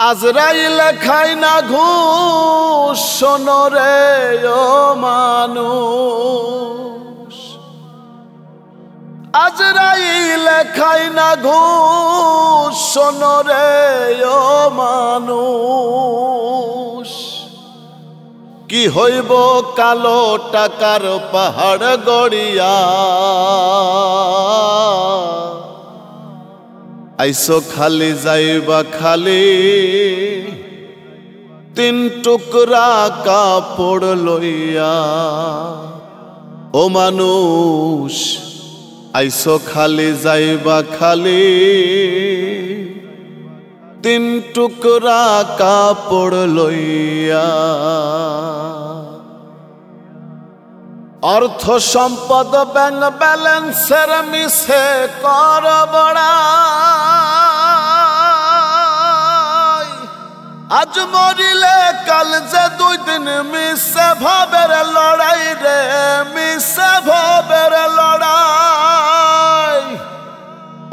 আজরাইল খায় না ঘুষ শোনো রে ও মানুষ, আজরাইল খায় না ঘুষ শোনো রে ও মানুষ। কি হইব কালো টাকার পাহাড় গড়িয়া, আইসো খালি যাইবা খালি তিন টুকরা কাপড় লইয়া। ও মানুষ আইসো খালি যাইবা খালি তিন টুকরা কাপড় লইয়া। অর্থ সম্পদ ব্যাংক ব্যালেন্সের মিশে কর বড়াই, আজ মরিলে কাল যে দুই দিন মিশে ভাবের লড়াই রে, মিশে ভাবের লড়াই।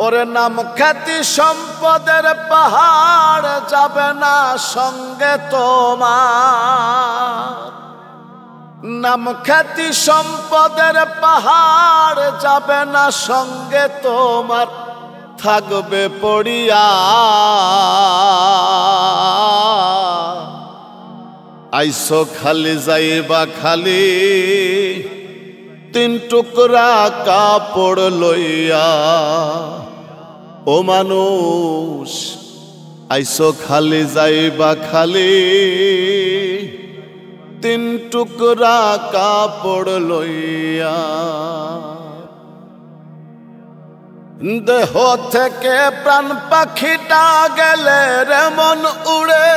ওরে নাম খ্যাতি সম্পদের পাহাড় যাবে না সঙ্গে তোমার, নাম খ্যাতি সম্পদের পাহাড় যাবে না সঙ্গে তোমার, থাকবে পড়িয়া। আইসো খালি যাইবা খালি তিন টুকরা কাপড় লইয়া। ও মানুষ আইসো খালি যাইবা খালি তিন টুকরা কাপড় লইয়া। দেহ থেকে প্রাণ পাখিটা গেলে রে মন উড়ে,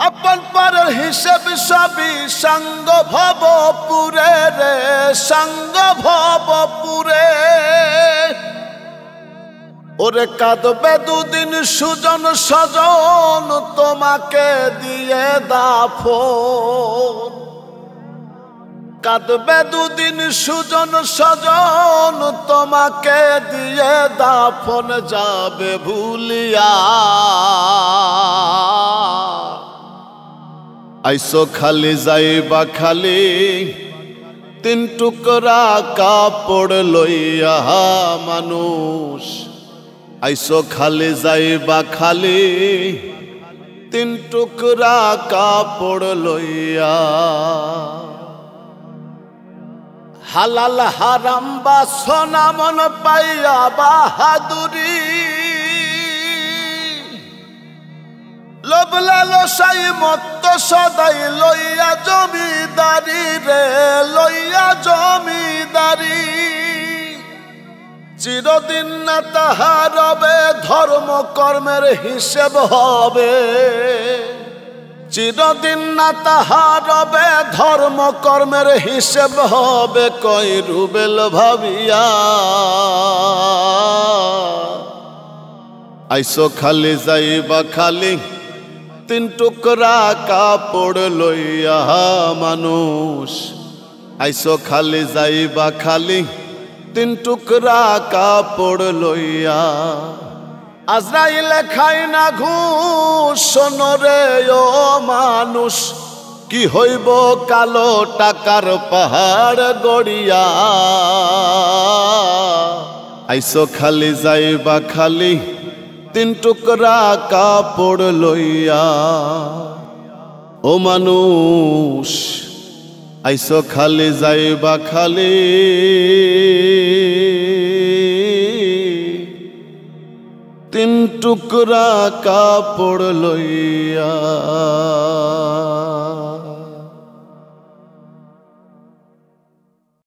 আপন পারের হিসেব সবই সঙ্গ ভবপুরে রে, সঙ্গ ভবপুরে। ওরে কাঁদবে দুদিন সুজন সজন তোমাকে দিয়ে দাফন, কাঁদবে দুদিন সুজন সজন তোমাকে দিয়ে দাফন, যাবে ভুলিয়া। আইসো খালি যাইবা খালি তিন টুকরা কাপড় লইয়া। মানুষ আইসো খালি যাইবা খালি তিন টুকরা কাপড় লইয়া। হালাল হারাম বা সোনা মন পাইয়া বাহাদুরি, লোভ লালসাই মত্ত সদাই লইয়া জমিদারি রে, লইয়া জমিদারি। চিরদিন না তাহার হবে ধর্ম কর্মের হিসেব হবে, চিরদিন না তাহার হবে ধর্ম কর্মের হিসেব হবে। কই রুবেল ভাবিয়া আইসো খালি যাইবা খালি তিন টুকরা কাপড় লইয়া। মানুষ আইসো খালি যাইবা খালি তিন টুকরা কাপড় লইয়া। আজরাইল খায় না ঘুষ শোনো রে ও মানুষ, কি হইব কালো টাকার পাহাড় গড়িয়া। আইসো খালি যাইবা খালি তিন টুকরা কাপড় লইয়া। ও মানুষ আইসো খালি যাইবা খালি তিন টুকরা কাপড় লইয়া।